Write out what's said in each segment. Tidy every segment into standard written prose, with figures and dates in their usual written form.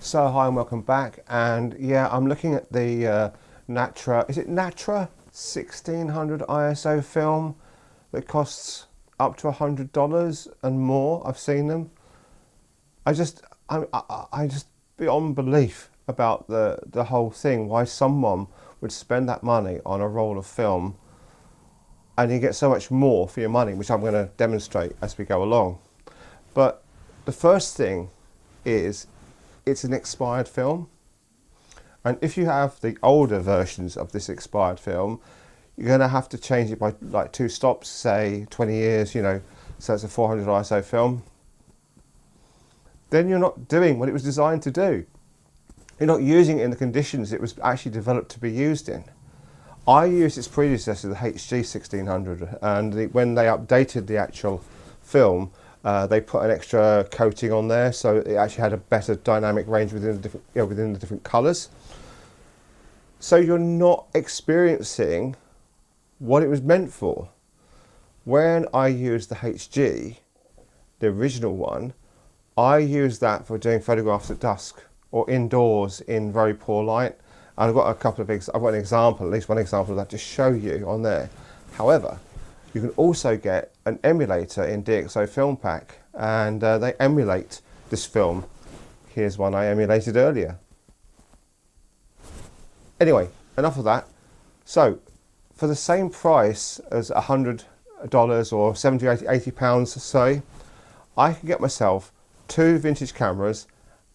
So hi and welcome back, and yeah, I'm looking at the Natura, is it Natura 1600 ISO film that costs up to $100 and more. I've seen them. I just beyond belief about the whole thing, why someone would spend that money on a roll of film and you get so much more for your money, which I'm going to demonstrate as we go along. But the first thing is it's an expired film, and if you have the older versions of this expired film, you're going to have to change it by like 2 stops, say 20 years, so it's a 400 ISO film. Then you're not doing what it was designed to do. You're not using it in the conditions it was actually developed to be used in. I used its predecessor, the HG 1600, and when they updated the actual film, they put an extra coating on there, so it actually had a better dynamic range within the different colours. So you're not experiencing what it was meant for. When I used the HG, the original one, I used that for doing photographs at dusk or indoors in very poor light. And I've got I've got an example, at least one example of that to show you on there. However, you can also get an emulator in DxO Film Pack, and they emulate this film. Here's one I emulated earlier. Anyway, enough of that. So, for the same price as $100 or 70, 80 pounds, say, I can get myself 2 vintage cameras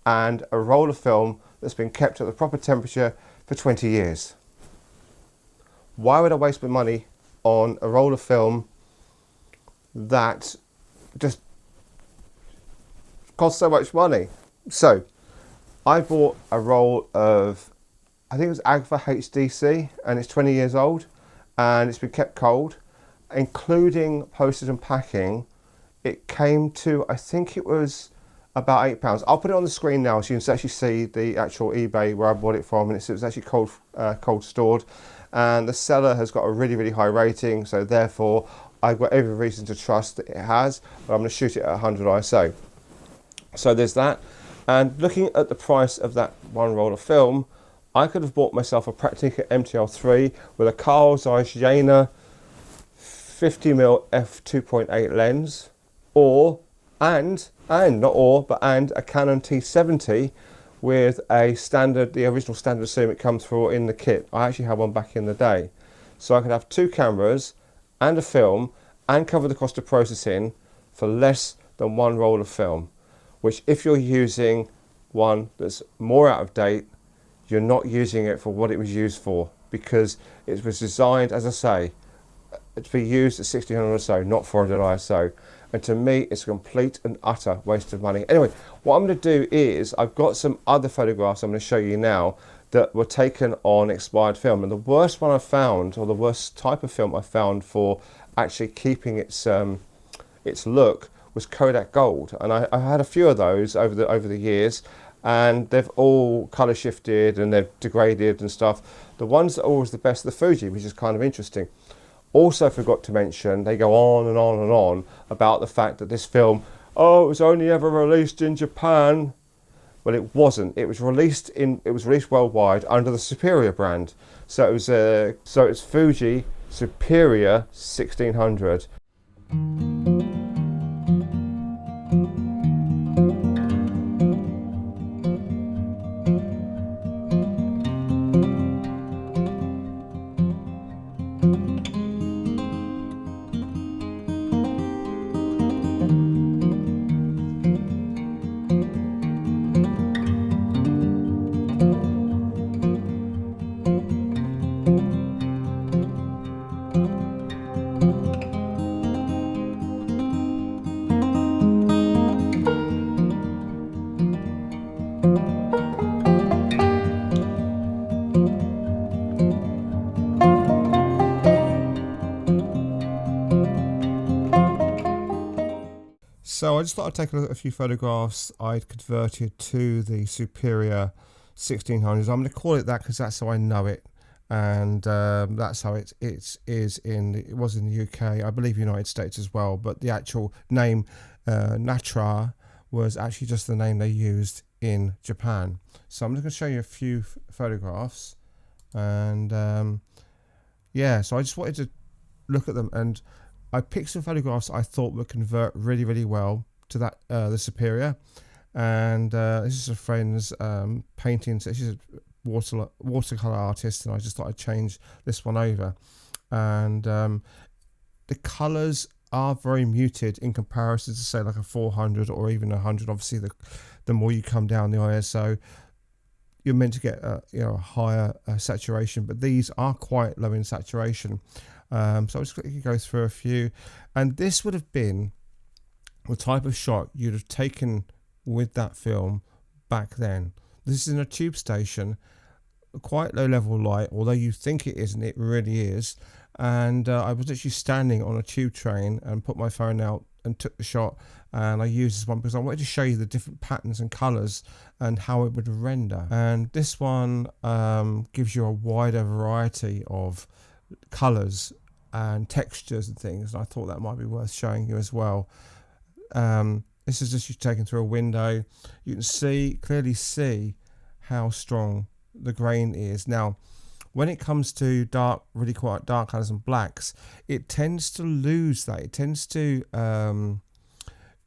and a roll of film that's been kept at the proper temperature for 20 years. Why would I waste my money on a roll of film that just costs so much money? So I bought a roll of, I think it was Agfa HDC, and it's 20 years old and it's been kept cold, including postage and packing. It came to, I think it was about £8. I'll put it on the screen now so you can actually see the actual eBay where I bought it from, and it was actually cold stored, and the seller has got a really high rating, so therefore I've got every reason to trust that it has, but I'm going to shoot it at 100 ISO. So there's that. And looking at the price of that one roll of film, I could have bought myself a Praktica MTL3 with a Carl Zeiss Jena 50mm f2.8 lens, and a Canon T70 with the original standard zoom it comes through in the kit. I actually had one back in the day. So I could have 2 cameras and a film and cover the cost of processing for less than 1 roll of film, which if you're using one that's more out of date, you're not using it for what it was used for, because it was designed, as I say, to be used at 1600 ISO, not 400 ISO. And to me, it's a complete and utter waste of money. Anyway, what I'm going to do is, I've got some other photographs I'm going to show you now that were taken on expired film. And the worst one I found, or the worst type of film I found for actually keeping its look, was Kodak Gold. And I had a few of those over the years, and they've all colour shifted and they've degraded and stuff. The ones that are always the best are the Fuji, which is kind of interesting. Also forgot to mention, they go on and on and on about the fact that this film, it was only ever released in Japan. Well, it wasn't. It was released worldwide under the Superior brand. So it's Fuji Superior 1600. So I just thought I'd take a few photographs I'd converted to the Superior 1600s. I'm going to call it that because that's how I know it, and that's how it was in the UK, I believe United States as well. But the actual name Natura was actually just the name they used in Japan. So I'm just going to show you a few photographs, and yeah, so I just wanted to look at them, and I picked some photographs I thought would convert really, really well to that the Superior. And this is a friend's painting. So she's a watercolor artist, and I just thought I'd change this one over. And the colors are very muted in comparison to, say, like a 400 or even 100. Obviously, the more you come down the ISO, you're meant to get a higher saturation, but these are quite low in saturation. So I'll just quickly go through a few, and this would have been the type of shot you'd have taken with that film back then. This is in a tube station, quite low level light, although you think it isn't, it really is. And I was actually standing on a tube train and put my phone out and took the shot, and I used this one because I wanted to show you the different patterns and colours and how it would render. And this one gives you a wider variety of colours and textures and things, and I thought that might be worth showing you as well. This is just you taken through a window. You can clearly see how strong the grain is. Now, when it comes to really quite dark colours and blacks, it tends to lose that. It tends to,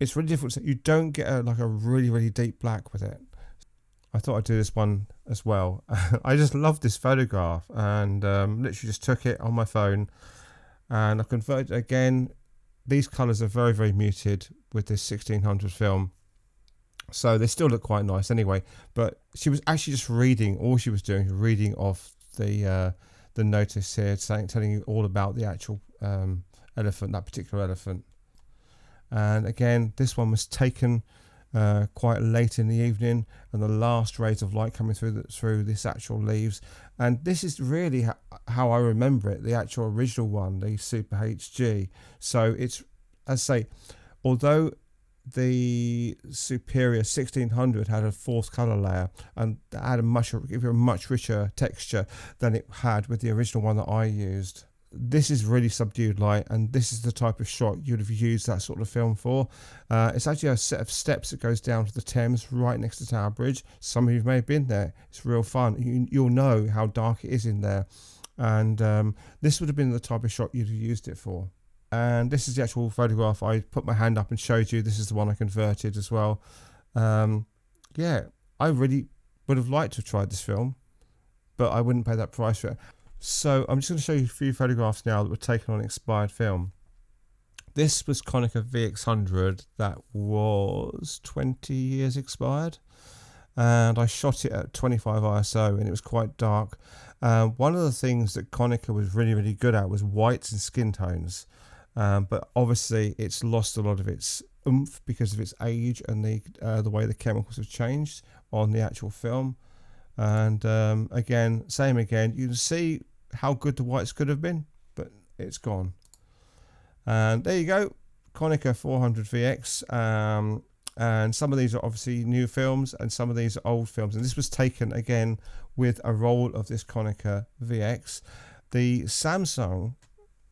it's really difficult. You don't get a really, really deep black with it. I thought I'd do this one as well. I just love this photograph, and literally just took it on my phone, and I converted it again. These colours are very, very muted with this 1600 film, so they still look quite nice anyway. But she was actually just reading. All she was doing was reading off the notice here, telling you all about the actual elephant, that particular elephant. And again, this one was taken quite late in the evening, and the last rays of light coming through this actual leaves. And this is really how I remember it, the actual original one, the Super HG. So it's, as I say, although the Superior 1600 had a fourth color layer and had give you a much richer texture than it had with the original one that I used. This is really subdued light, and this is the type of shot you'd have used that sort of film for. It's actually a set of steps that goes down to the Thames right next to Tower Bridge. Some of you may have been there. It's real fun. You'll know how dark it is in there, and this would have been the type of shot you'd have used it for. And this is the actual photograph. I put my hand up and showed you. This is the one I converted as well. Yeah, I really would have liked to have tried this film, but I wouldn't pay that price for it. So I'm just going to show you a few photographs now that were taken on expired film. This was Konica VX100 that was 20 years expired, and I shot it at 25 ISO, and it was quite dark. One of the things that Konica was really, really good at was whites and skin tones, but obviously it's lost a lot of its oomph because of its age and the way the chemicals have changed on the actual film. And again, you can see how good the whites could have been, but it's gone. And there you go, Konica 400 VX. And some of these are obviously new films, and some of these are old films. And this was taken again with a roll of this Konica VX. The Samsung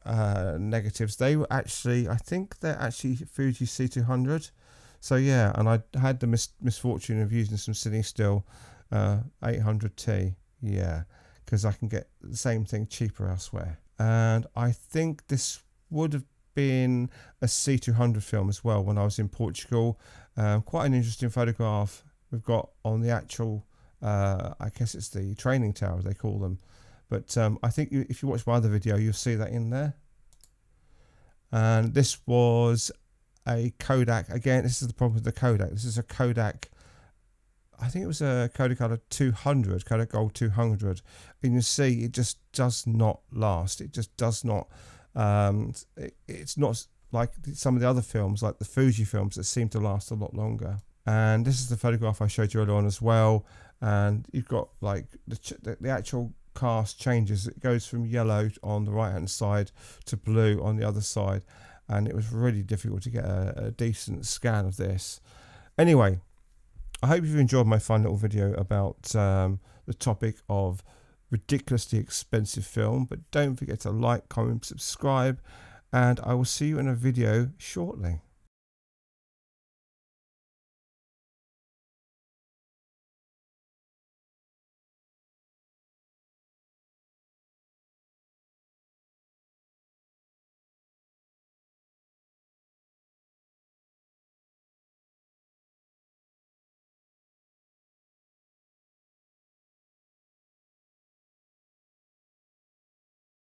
negatives, they were actually, I think they're actually Fuji C200. So yeah, and I had the misfortune of using some Cine Still 800T, yeah, because I can get the same thing cheaper elsewhere. And I think this would have been a C200 film as well when I was in Portugal. Quite an interesting photograph we've got on the actual, I guess it's the training tower they call them. But I think if you watch my other video, you'll see that in there. And this was a Kodak. Again, this is the problem with the Kodak. This is a Kodak, I think it was a Kodak 200, Kodak Gold 200. And you see it just does not last. It just does not. It's not like some of the other films, like the Fuji films, that seem to last a lot longer. And this is the photograph I showed you earlier on as well. And you've got like the actual cast changes. It goes from yellow on the right hand side to blue on the other side. And it was really difficult to get a decent scan of this. Anyway, I hope you've enjoyed my fun little video about the topic of ridiculously expensive film. But don't forget to like, comment, subscribe, and I will see you in a video shortly.